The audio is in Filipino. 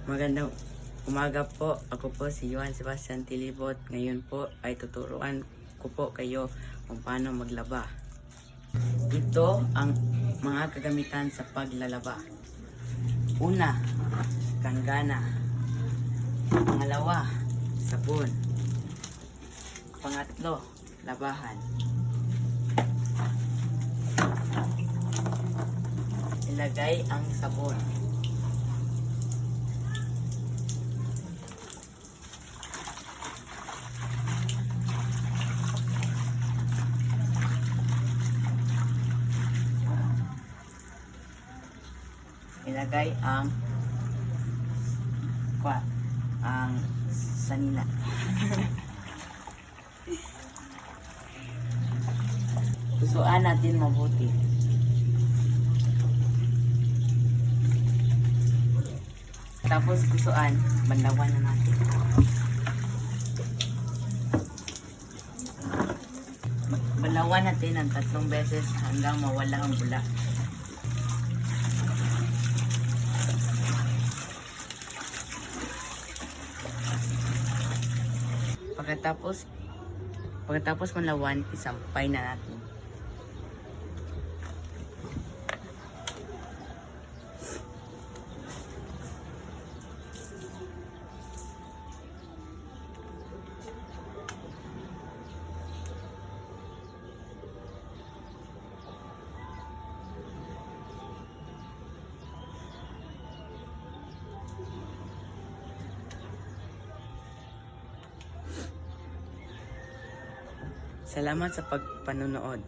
Magandang umaga po. Ako po si Johan Sebastian Tilibot. Ngayon po ay tuturuan ko po kayo kung paano maglaba. Ito ang mga kagamitan sa paglalaba. Una, kanggana. Pangalawa, sabon. Pangatlo, labahan. Ilagay ang sabon. Ilagay ang sanina. Tusuan natin mabuti. Tapos kusuan, banlawan na natin. Banlawan natin ng 3 beses hanggang mawala ang bula. Pagkatapos manlawan, isampay na natin. Salamat sa pagpanonood.